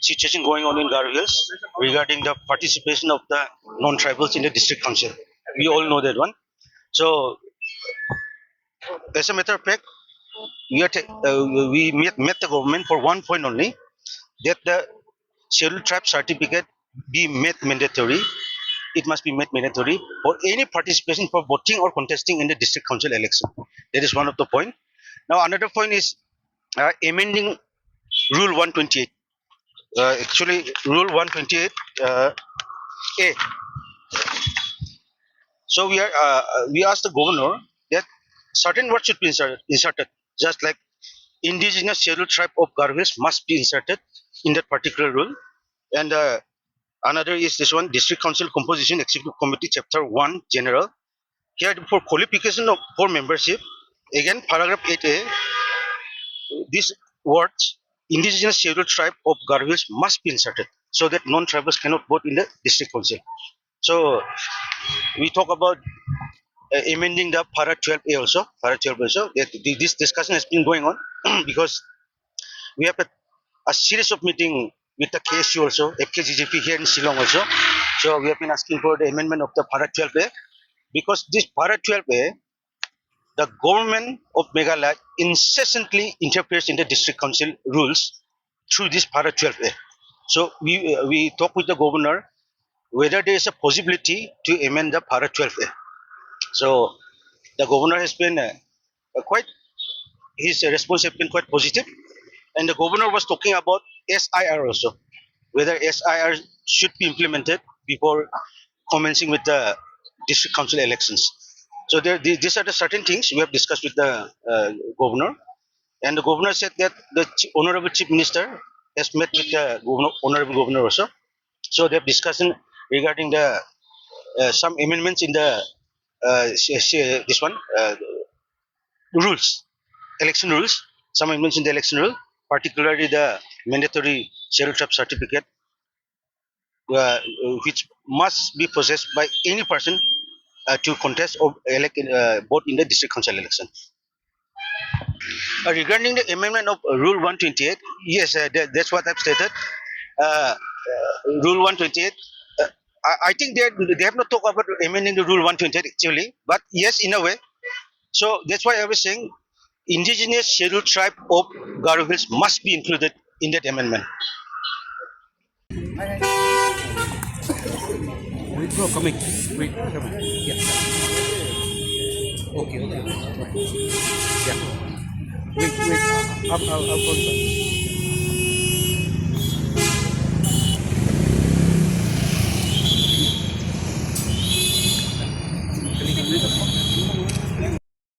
situation going on in Garo Hills regarding the participation of the non-tribals in the district council. We all know that one. So, as a matter of fact, we met the government for one point only, that the scheduled tribe certificate be made mandatory. It must be made mandatory for any participation for voting or contesting in the district council election. That is one of the point. Now another point is amending Rule 128. Actually, Rule 128 A. So we asked the governor that certain words should be inserted, just like indigenous scheduled tribe of Garo Hills must be inserted in that particular rule. And another is this one: district council composition, executive committee, chapter 1, general. Here for qualification of for membership, again paragraph 8A, these words indigenous scheduled tribe of Garo Hills must be inserted so that non-tribals cannot vote in the district council. So we talk about amending the para 12A also. Para 12 also. This discussion has been going on because we have a series of meeting with the KSU also, FKGJP here in Shillong also. So we have been asking for the amendment of the para 12A, because this para 12A, the government of Meghalaya incessantly interferes in the district council rules through this para 12A. So we talk with the governor whether there is a possibility to amend the para 12A. So the governor has been his response has been quite positive, and the governor was talking about SIR also, whether SIR should be implemented before commencing with the district council elections. So these are the certain things we have discussed with the governor, and the governor said that the honorable chief minister has met with the honorable governor also. So they have discussion regarding the some amendments in the this one rules, election rules. Some amendments in the election rule, particularly the mandatory scheduled tribe certificate, which must be possessed by any person to contest or elect vote in the district council election. Regarding the amendment of Rule 128, yes, that's what I've stated. Rule 128. I think they have not talked about amending the Rule 128 actually, but yes, in a way. So that's why I was saying indigenous scheduled tribe of Garo Hills must be included in that amendment. Wait, bro, coming. Wait, coming. Yeah. Okay. Yeah. Wait. I'll call you back.